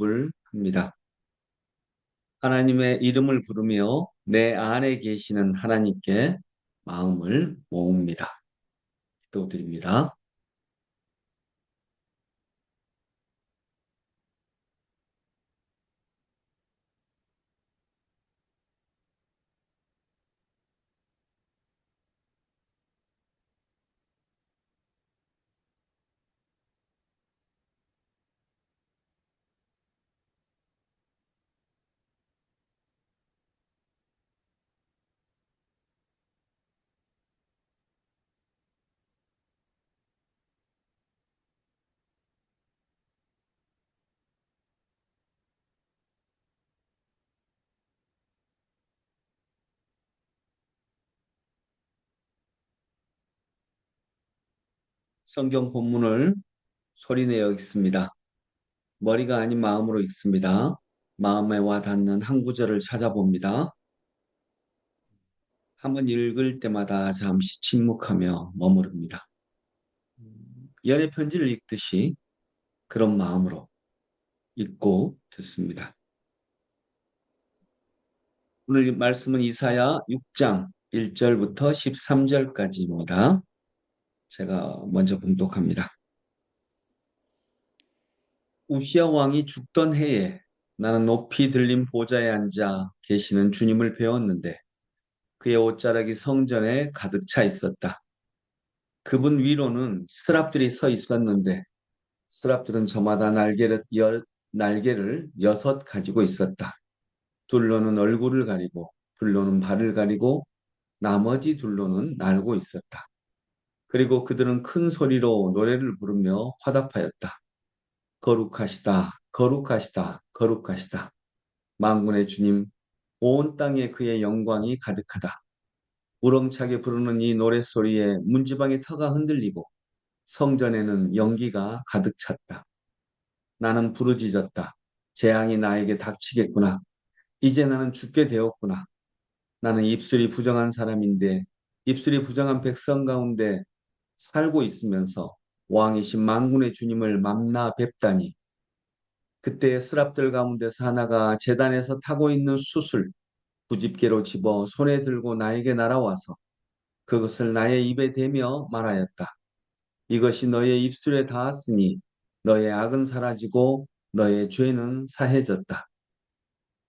을 합니다. 하나님의 이름을 부르며 내 안에 계시는 하나님께 마음을 모읍니다. 기도드립니다. 성경 본문을 소리내어 읽습니다. 머리가 아닌 마음으로 읽습니다. 마음에 와 닿는 한 구절을 찾아봅니다. 한번 읽을 때마다 잠시 침묵하며 머무릅니다. 연애 편지를 읽듯이 그런 마음으로 읽고 듣습니다. 오늘 말씀은 이사야 6장 1절부터 13절까지입니다. 제가 먼저 봉독합니다. 우시야 왕이 죽던 해에 나는 높이 들린 보좌에 앉아 계시는 주님을 배웠는데 그의 옷자락이 성전에 가득 차 있었다. 그분 위로는 스랍들이 서 있었는데 스랍들은 저마다 날개를 여섯 가지고 있었다. 둘로는 얼굴을 가리고 둘로는 발을 가리고 나머지 둘로는 날고 있었다. 그리고 그들은 큰 소리로 노래를 부르며 화답하였다. 거룩하시다, 거룩하시다, 거룩하시다. 만군의 주님, 온 땅에 그의 영광이 가득하다. 우렁차게 부르는 이 노랫소리에 문지방의 터가 흔들리고 성전에는 연기가 가득 찼다. 나는 부르짖었다. 재앙이 나에게 닥치겠구나. 이제 나는 죽게 되었구나. 나는 입술이 부정한 사람인데 입술이 부정한 백성 가운데 살고 있으면서 왕이신 만군의 주님을 만나 뵙다니 그때의 스랍들 가운데서 하나가 제단에서 타고 있는 숯을 부집개로 집어 손에 들고 나에게 날아와서 그것을 나의 입에 대며 말하였다. 이것이 너의 입술에 닿았으니 너의 악은 사라지고 너의 죄는 사해졌다.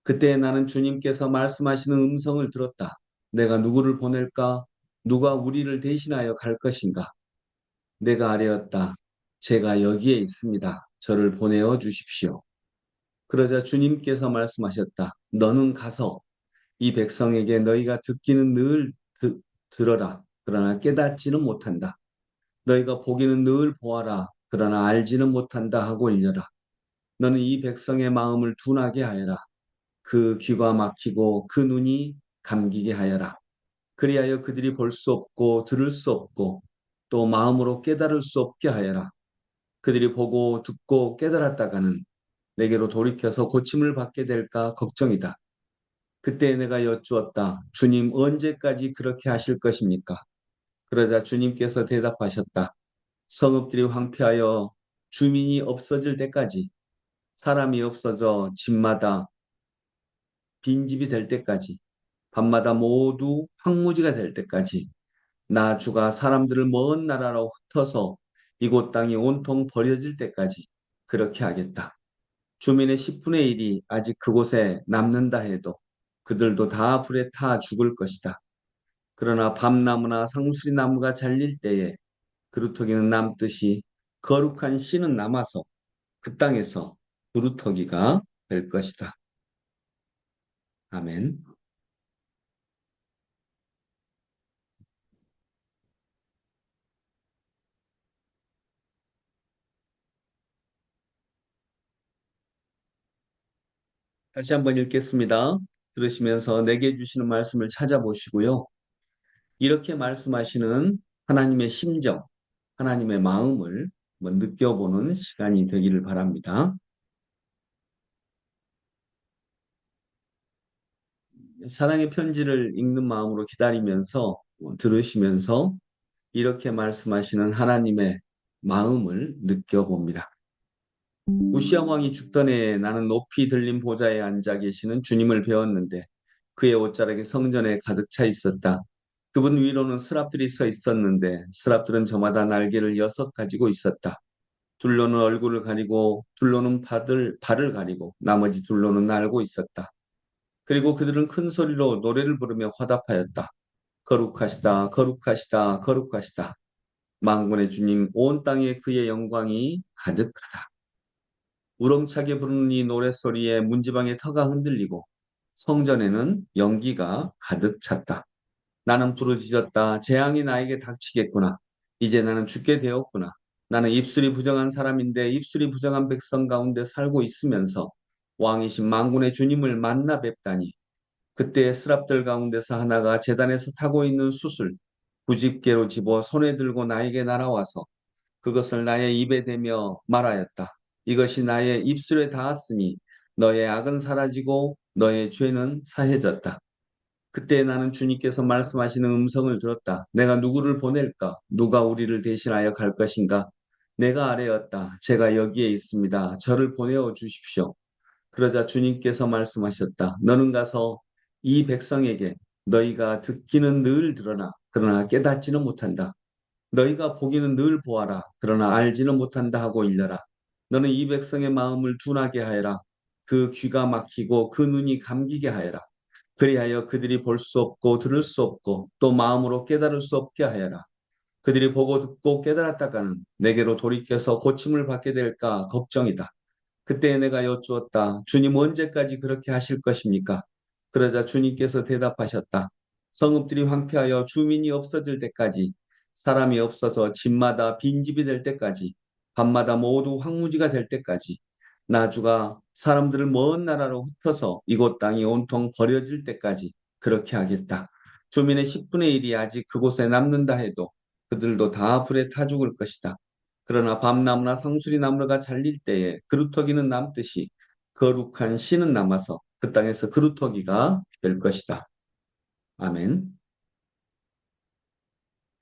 그때 나는 주님께서 말씀하시는 음성을 들었다. 내가 누구를 보낼까? 누가 우리를 대신하여 갈 것인가? 내가 아뢰었다. 제가 여기에 있습니다. 저를 보내어 주십시오. 그러자 주님께서 말씀하셨다. 너는 가서 이 백성에게 너희가 듣기는 늘 들어라. 그러나 깨닫지는 못한다. 너희가 보기는 늘 보아라. 그러나 알지는 못한다 하고 일러라. 너는 이 백성의 마음을 둔하게 하여라. 그 귀가 막히고 그 눈이 감기게 하여라. 그리하여 그들이 볼 수 없고 들을 수 없고 또 마음으로 깨달을 수 없게 하여라. 그들이 보고 듣고 깨달았다가는 내게로 돌이켜서 고침을 받게 될까 걱정이다. 그때 내가 여쭈었다. 주님 언제까지 그렇게 하실 것입니까? 그러자 주님께서 대답하셨다. 성읍들이 황폐하여 주민이 없어질 때까지 사람이 없어져 집마다 빈집이 될 때까지 밤마다 모두 황무지가 될 때까지 나 주가 사람들을 먼 나라로 흩어서 이곳 땅이 온통 버려질 때까지 그렇게 하겠다. 주민의 10분의 1이 아직 그곳에 남는다 해도 그들도 다 불에 타 죽을 것이다. 그러나 밤나무나 상수리 나무가 잘릴 때에 그루터기는 남듯이 거룩한 씨는 남아서 그 땅에서 그루터기가 될 것이다. 아멘. 다시 한번 읽겠습니다. 들으시면서 내게 주시는 말씀을 찾아보시고요. 이렇게 말씀하시는 하나님의 심정, 하나님의 마음을 한번 느껴보는 시간이 되기를 바랍니다. 사랑의 편지를 읽는 마음으로 기다리면서 들으시면서 이렇게 말씀하시는 하나님의 마음을 느껴봅니다. 우시아 왕이 죽던 해에 나는 높이 들린 보좌에 앉아 계시는 주님을 배웠는데 그의 옷자락이 성전에 가득 차 있었다. 그분 위로는 스랍들이 서 있었는데 스랍들은 저마다 날개를 여섯 가지고 있었다. 둘로는 얼굴을 가리고 둘로는 발을 가리고 나머지 둘로는 날고 있었다. 그리고 그들은 큰 소리로 노래를 부르며 화답하였다. 거룩하시다, 거룩하시다, 거룩하시다. 만군의 주님, 온 땅에 그의 영광이 가득하다. 우렁차게 부르는 이 노랫소리에 문지방의 터가 흔들리고 성전에는 연기가 가득 찼다. 나는 부르짖었다. 재앙이 나에게 닥치겠구나. 이제 나는 죽게 되었구나. 나는 입술이 부정한 사람인데 입술이 부정한 백성 가운데 살고 있으면서 왕이신 만군의 주님을 만나 뵙다니. 그때 스랍들 가운데서 하나가 제단에서 타고 있는 숯을 부집게로 집어 손에 들고 나에게 날아와서 그것을 나의 입에 대며 말하였다. 이것이 나의 입술에 닿았으니 너의 악은 사라지고 너의 죄는 사해졌다. 그때 나는 주님께서 말씀하시는 음성을 들었다. 내가 누구를 보낼까? 누가 우리를 대신하여 갈 것인가? 내가 아뢰었다. 제가 여기에 있습니다. 저를 보내어 주십시오. 그러자 주님께서 말씀하셨다. 너는 가서 이 백성에게 너희가 듣기는 늘 들으나 그러나 깨닫지는 못한다. 너희가 보기는 늘 보아라. 그러나 알지는 못한다 하고 일러라. 너는 이 백성의 마음을 둔하게 하여라. 그 귀가 막히고 그 눈이 감기게 하여라. 그리하여 그들이 볼 수 없고 들을 수 없고 또 마음으로 깨달을 수 없게 하여라. 그들이 보고 듣고 깨달았다가는 내게로 돌이켜서 고침을 받게 될까 걱정이다. 그때 내가 여쭈었다. 주님 언제까지 그렇게 하실 것입니까? 그러자 주님께서 대답하셨다. 성읍들이 황폐하여 주민이 없어질 때까지, 사람이 없어서 집마다 빈집이 될 때까지, 밤마다 모두 황무지가 될 때까지, 나주가 사람들을 먼 나라로 흩어서 이곳 땅이 온통 버려질 때까지 그렇게 하겠다. 주민의 10분의 1이 아직 그곳에 남는다 해도 그들도 다 불에 타 죽을 것이다. 그러나 밤나무나 상수리 나무가 잘릴 때에 그루터기는 남듯이 거룩한 씨는 남아서 그 땅에서 그루터기가 될 것이다. 아멘.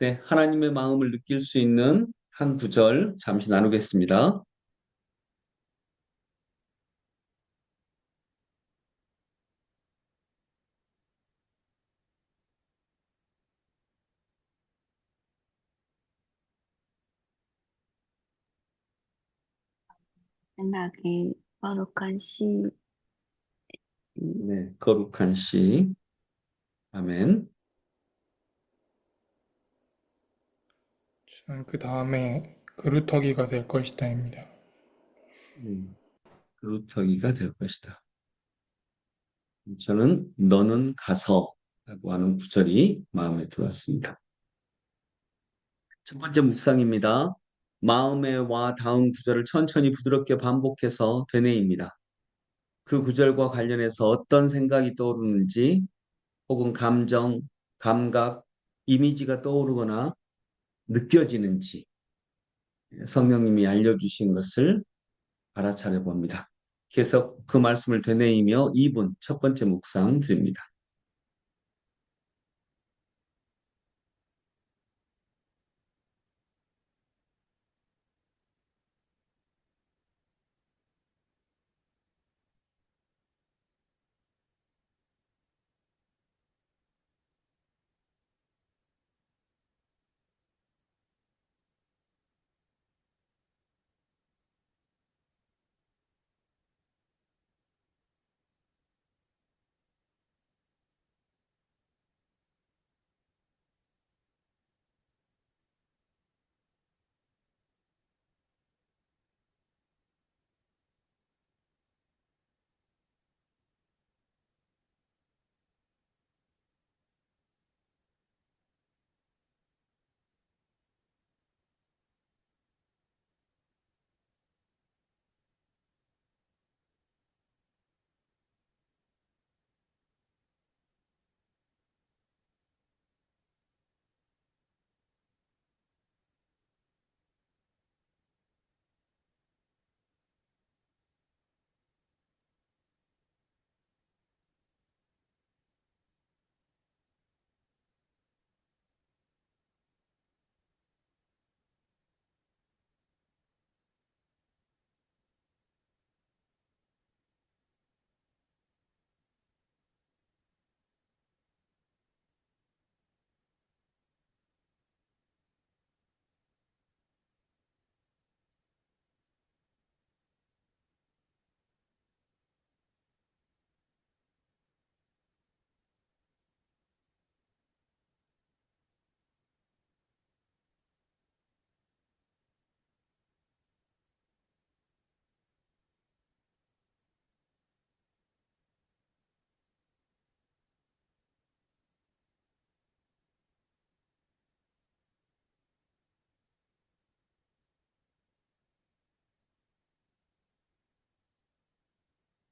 네, 하나님의 마음을 느낄 수 있는 한 구절 잠시 나누겠습니다. 생각에 거룩한 시, 네, 거룩한 씨. 아멘. 저는 그 다음에 그루터기가 될 것이다입니다. 그루터기가 될 것이다. 저는 너는 가서 라고 하는 구절이 마음에 들었습니다. 첫 번째 묵상입니다. 마음에 와 다음 구절을 천천히 부드럽게 반복해서 되뇌입니다. 그 구절과 관련해서 어떤 생각이 떠오르는지 혹은 감정, 감각, 이미지가 떠오르거나 느껴지는지 성령님이 알려주신 것을 알아차려 봅니다. 계속 그 말씀을 되뇌이며 2분 첫 번째 묵상 드립니다.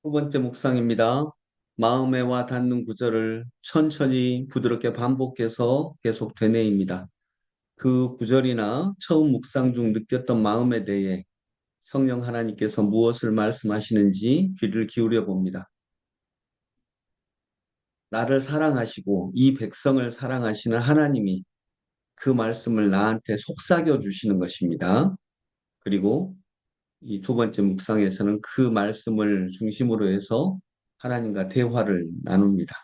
두 번째 묵상입니다. 마음에 와 닿는 구절을 천천히 부드럽게 반복해서 계속 되뇌입니다. 그 구절이나 처음 묵상 중 느꼈던 마음에 대해 성령 하나님께서 무엇을 말씀하시는지 귀를 기울여 봅니다. 나를 사랑하시고 이 백성을 사랑하시는 하나님이 그 말씀을 나한테 속삭여 주시는 것입니다. 그리고 이 두 번째 묵상에서는 그 말씀을 중심으로 해서 하나님과 대화를 나눕니다.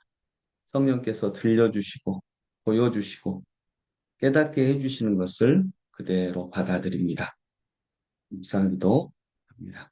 성령께서 들려주시고 보여주시고 깨닫게 해주시는 것을 그대로 받아들입니다. 묵상기도 합니다.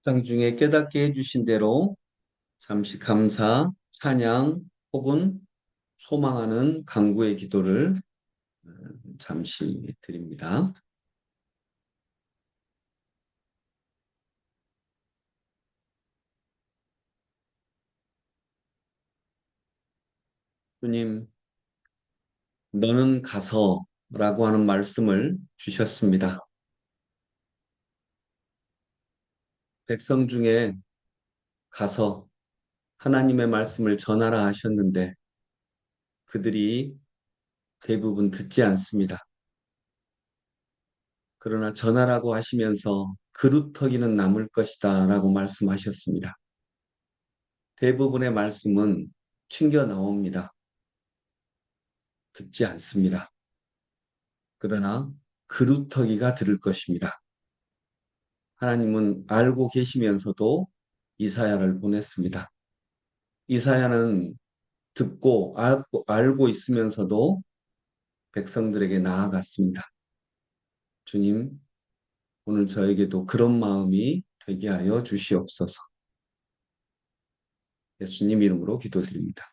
묵상 중에 깨닫게 해주신 대로 잠시 감사, 찬양 혹은 소망하는 간구의 기도를 잠시 드립니다. 주님, 너는 가서라고 하는 말씀을 주셨습니다. 백성 중에 가서 하나님의 말씀을 전하라 하셨는데 그들이 대부분 듣지 않습니다. 그러나 전하라고 하시면서 그루터기는 남을 것이다 라고 말씀하셨습니다. 대부분의 말씀은 튕겨 나옵니다. 듣지 않습니다. 그러나 그루터기가 들을 것입니다. 하나님은 알고 계시면서도 이사야를 보냈습니다. 이사야는 듣고 알고 있으면서도 백성들에게 나아갔습니다. 주님, 오늘 저에게도 그런 마음이 되게 하여 주시옵소서. 예수님 이름으로 기도드립니다.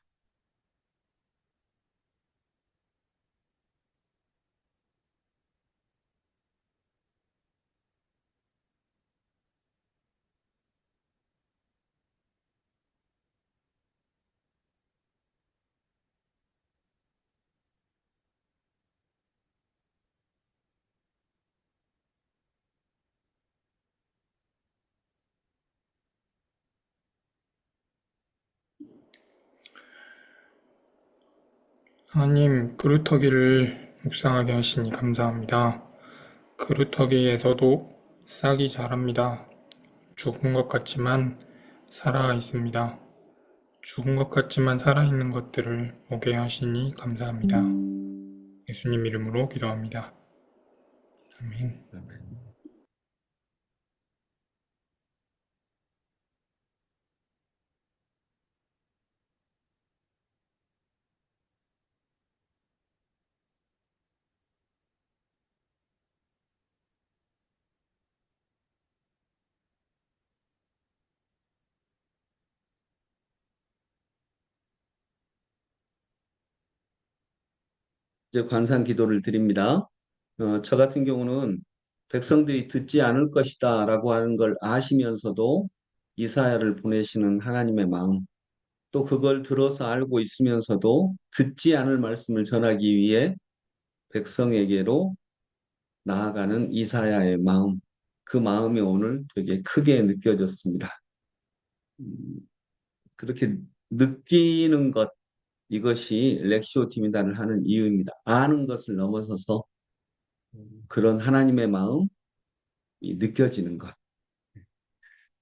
하나님, 그루터기를 묵상하게 하시니 감사합니다. 그루터기에서도 싹이 자랍니다. 죽은 것 같지만 살아 있습니다. 죽은 것 같지만 살아있는 것들을 보게 하시니 감사합니다. 예수님 이름으로 기도합니다. 아멘. 이제 관상 기도를 드립니다. 저 같은 경우는 백성들이 듣지 않을 것이다라고 하는 걸 아시면서도 이사야를 보내시는 하나님의 마음, 또 그걸 들어서 알고 있으면서도 듣지 않을 말씀을 전하기 위해 백성에게로 나아가는 이사야의 마음, 그 마음이 오늘 되게 크게 느껴졌습니다. 음, 그렇게 느끼는 것, 이것이 렉시오 팀이단을 하는 이유입니다. 아는 것을 넘어서서 그런 하나님의 마음이 느껴지는 것.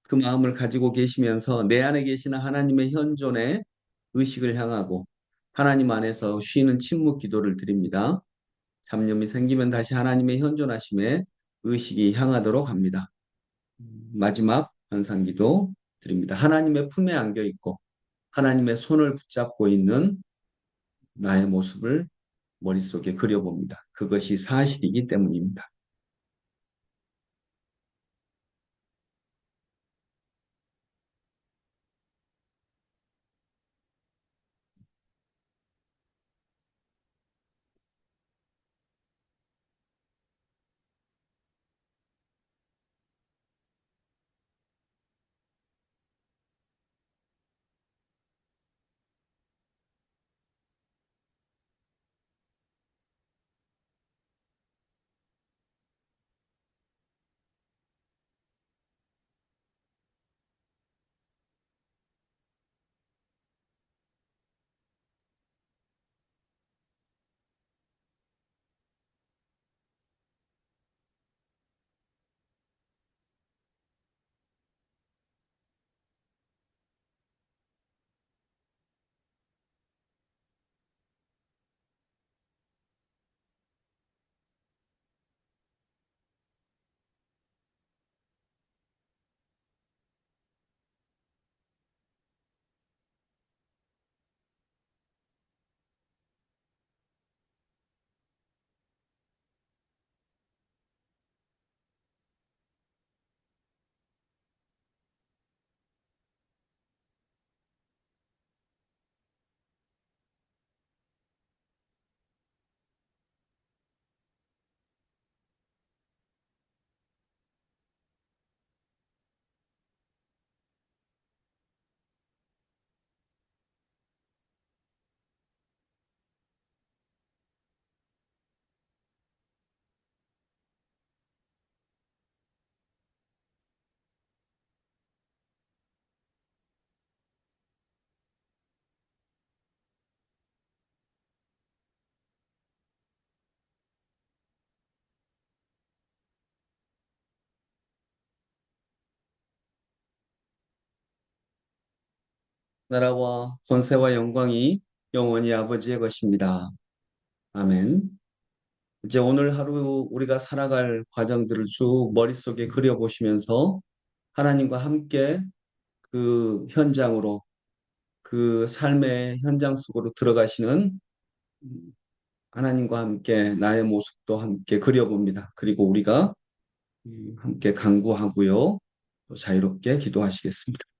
그 마음을 가지고 계시면서 내 안에 계시는 하나님의 현존에 의식을 향하고 하나님 안에서 쉬는 침묵 기도를 드립니다. 잡념이 생기면 다시 하나님의 현존하심에 의식이 향하도록 합니다. 마지막 현상기도 드립니다. 하나님의 품에 안겨 있고 하나님의 손을 붙잡고 있는 나의 모습을 머릿속에 그려봅니다. 그것이 사실이기 때문입니다. 나라와 권세와 영광이 영원히 아버지의 것입니다. 아멘. 이제 오늘 하루 우리가 살아갈 과정들을 쭉 머릿속에 그려보시면서 하나님과 함께 그 현장으로, 그 삶의 현장 속으로 들어가시는 하나님과 함께 나의 모습도 함께 그려봅니다. 그리고 우리가 함께 간구하고요. 또 자유롭게 기도하시겠습니다.